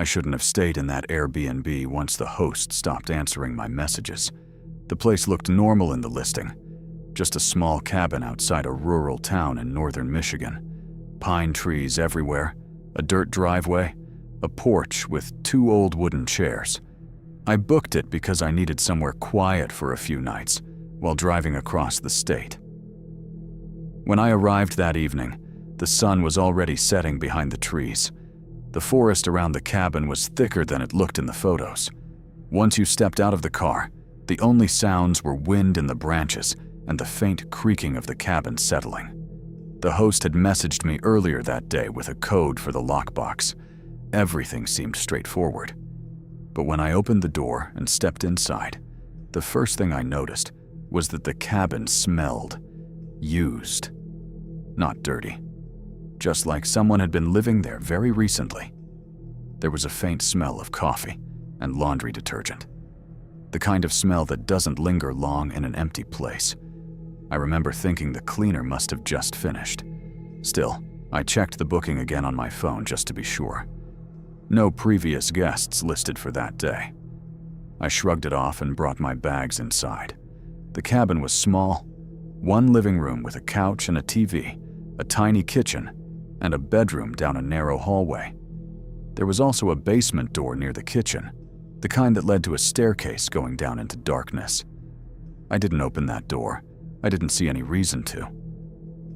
I shouldn't have stayed in that Airbnb once the host stopped answering my messages. The place looked normal in the listing. Just a small cabin outside a rural town in northern Michigan. Pine trees everywhere, a dirt driveway, a porch with 2 old wooden chairs. I booked it because I needed somewhere quiet for a few nights while driving across the state. When I arrived that evening, the sun was already setting behind the trees. The forest around the cabin was thicker than it looked in the photos. Once you stepped out of the car, the only sounds were wind in the branches and the faint creaking of the cabin settling. The host had messaged me earlier that day with a code for the lockbox. Everything seemed straightforward. But when I opened the door and stepped inside, the first thing I noticed was that the cabin smelled used, not dirty. Just like someone had been living there very recently. There was a faint smell of coffee and laundry detergent. The kind of smell that doesn't linger long in an empty place. I remember thinking the cleaner must have just finished. Still, I checked the booking again on my phone just to be sure. No previous guests listed for that day. I shrugged it off and brought my bags inside. The cabin was small. 1 living room with a couch and a TV, a tiny kitchen, and a bedroom down a narrow hallway. There was also a basement door near the kitchen, the kind that led to a staircase going down into darkness. I didn't open that door. I didn't see any reason to.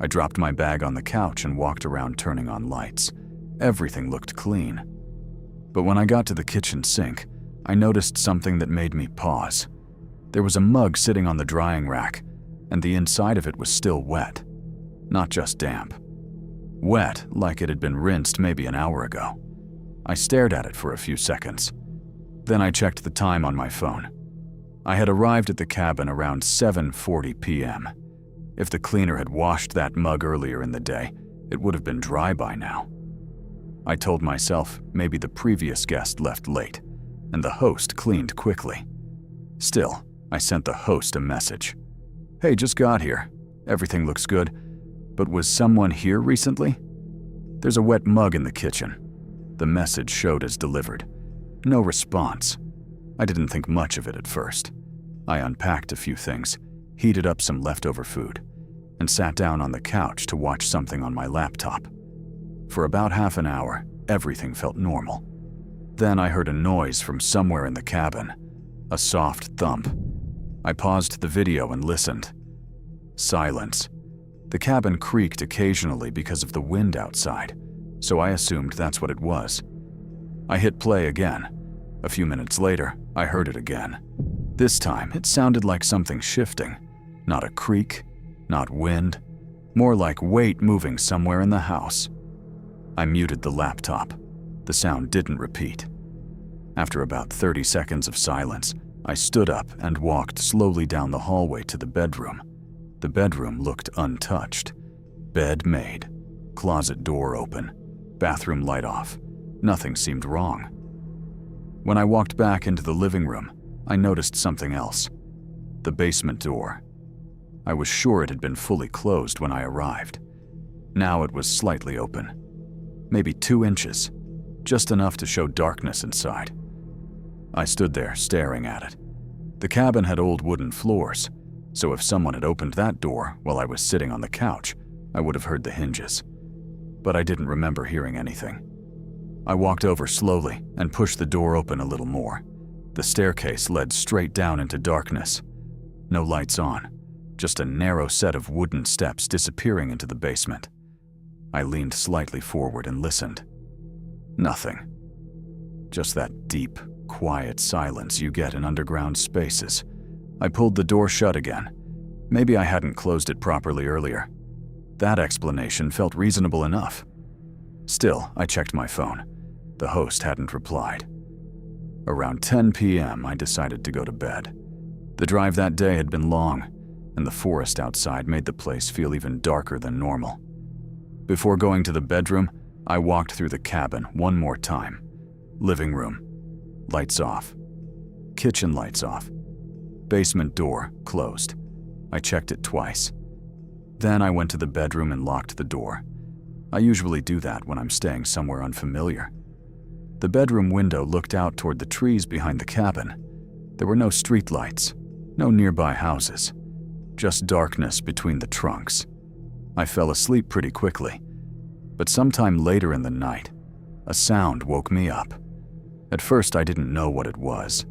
I dropped my bag on the couch and walked around turning on lights. Everything looked clean. But when I got to the kitchen sink, I noticed something that made me pause. There was a mug sitting on the drying rack, and the inside of it was still wet. Not just damp. Wet, like it had been rinsed maybe an hour ago. I stared at it for a few seconds. Then I checked the time on my phone. I had arrived at the cabin around 7:40 p.m. If the cleaner had washed that mug earlier in the day, it would have been dry by now. I told myself maybe the previous guest left late, and the host cleaned quickly. Still, I sent the host a message. "Hey, just got here. Everything looks good. But was someone here recently? There's a wet mug in the kitchen." The message showed as delivered. No response. I didn't think much of it at first. I unpacked a few things, heated up some leftover food, and sat down on the couch to watch something on my laptop. For about half an hour, everything felt normal. Then I heard a noise from somewhere in the cabin, a soft thump. I paused the video and listened. Silence. The cabin creaked occasionally because of the wind outside, so I assumed that's what it was. I hit play again. A few minutes later, I heard it again. This time, it sounded like something shifting. Not a creak, not wind, more like weight moving somewhere in the house. I muted the laptop. The sound didn't repeat. After about 30 seconds of silence, I stood up and walked slowly down the hallway to the bedroom. The bedroom looked untouched. Bed made, closet door open, bathroom light off. Nothing seemed wrong. When I walked back into the living room, I noticed something else. The basement door. I was sure it had been fully closed when I arrived. Now it was slightly open. Maybe 2 inches, just enough to show darkness inside. I stood there staring at it. The cabin had old wooden floors, so if someone had opened that door while I was sitting on the couch, I would have heard the hinges. But I didn't remember hearing anything. I walked over slowly and pushed the door open a little more. The staircase led straight down into darkness. No lights on, just a narrow set of wooden steps disappearing into the basement. I leaned slightly forward and listened. Nothing. Just that deep, quiet silence you get in underground spaces. I pulled the door shut again. Maybe I hadn't closed it properly earlier. That explanation felt reasonable enough. Still, I checked my phone. The host hadn't replied. Around 10 p.m., I decided to go to bed. The drive that day had been long, and the forest outside made the place feel even darker than normal. Before going to the bedroom, I walked through the cabin one more time. Living room. Lights off. Kitchen lights off. Basement door closed. I checked it twice. Then I went to the bedroom and locked the door. I usually do that when I'm staying somewhere unfamiliar. The bedroom window looked out toward the trees behind the cabin. There were no streetlights, no nearby houses, just darkness between the trunks. I fell asleep pretty quickly, but sometime later in the night, a sound woke me up. At first, I didn't know what it was.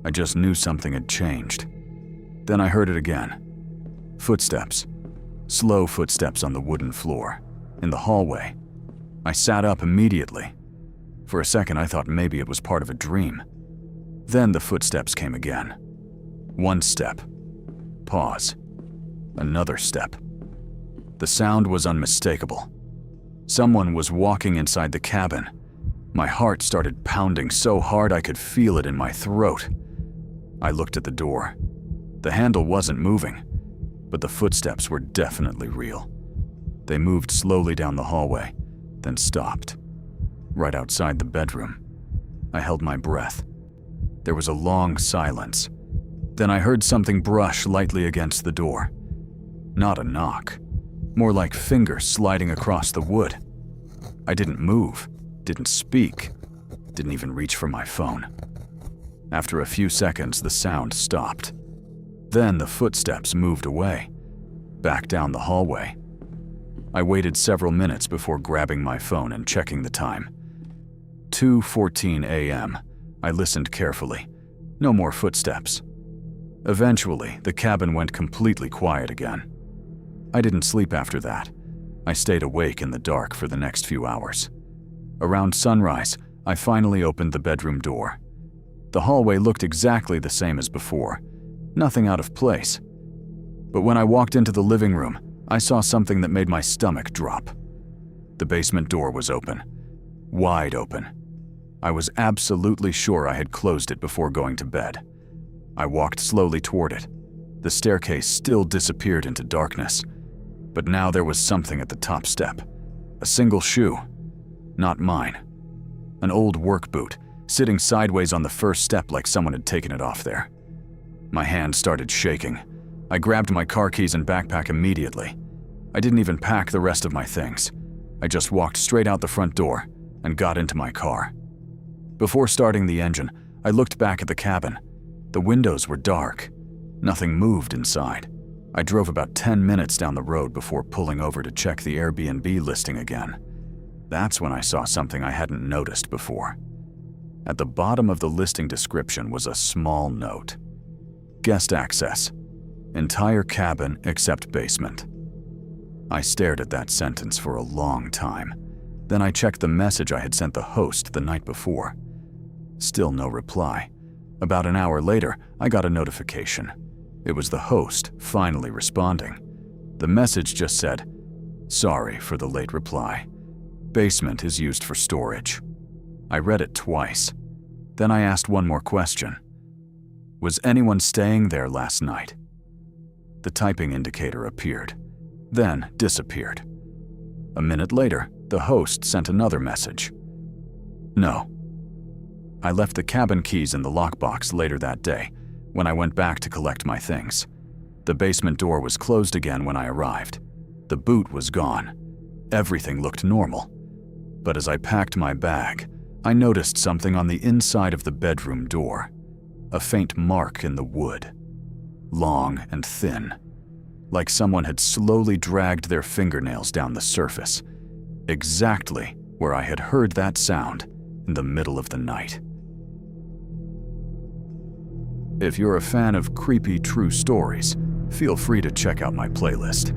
I just knew something had changed. Then I heard it again. Footsteps. Slow footsteps on the wooden floor, in the hallway. I sat up immediately. For a second, I thought maybe it was part of a dream. Then the footsteps came again. One step. Pause. Another step. The sound was unmistakable. Someone was walking inside the cabin. My heart started pounding so hard I could feel it in my throat. I looked at the door. The handle wasn't moving, but the footsteps were definitely real. They moved slowly down the hallway, then stopped. Right outside the bedroom. I held my breath. There was a long silence. Then I heard something brush lightly against the door. Not a knock. More like fingers sliding across the wood. I didn't move, didn't speak, didn't even reach for my phone. After a few seconds, the sound stopped. Then the footsteps moved away, back down the hallway. I waited several minutes before grabbing my phone and checking the time. 2:14 a.m. I listened carefully. No more footsteps. Eventually, the cabin went completely quiet again. I didn't sleep after that. I stayed awake in the dark for the next few hours. Around sunrise, I finally opened the bedroom door. The hallway looked exactly the same as before. Nothing out of place. But when I walked into the living room, I saw something that made my stomach drop. The basement door was open. Wide open. I was absolutely sure I had closed it before going to bed. I walked slowly toward it. The staircase still disappeared into darkness. But now there was something at the top step. A single shoe. Not mine. An old work boot, sitting sideways on the first step like someone had taken it off there. My hand started shaking. I grabbed my car keys and backpack immediately. I didn't even pack the rest of my things. I just walked straight out the front door and got into my car. Before starting the engine, I looked back at the cabin. The windows were dark. Nothing moved inside. I drove about 10 minutes down the road before pulling over to check the Airbnb listing again. That's when I saw something I hadn't noticed before. At the bottom of the listing description was a small note. Guest access. Entire cabin except basement. I stared at that sentence for a long time. Then I checked the message I had sent the host the night before. Still no reply. About an hour later, I got a notification. It was the host finally responding. The message just said, "Sorry for the late reply. Basement is used for storage." I read it twice. Then I asked one more question. Was anyone staying there last night? The typing indicator appeared, then disappeared. A minute later, the host sent another message. No. I left the cabin keys in the lockbox later that day when I went back to collect my things. The basement door was closed again when I arrived. The boot was gone. Everything looked normal. But as I packed my bag, I noticed something on the inside of the bedroom door. A faint mark in the wood. Long and thin. Like someone had slowly dragged their fingernails down the surface. Exactly where I had heard that sound in the middle of the night. If you're a fan of creepy true stories, feel free to check out my playlist.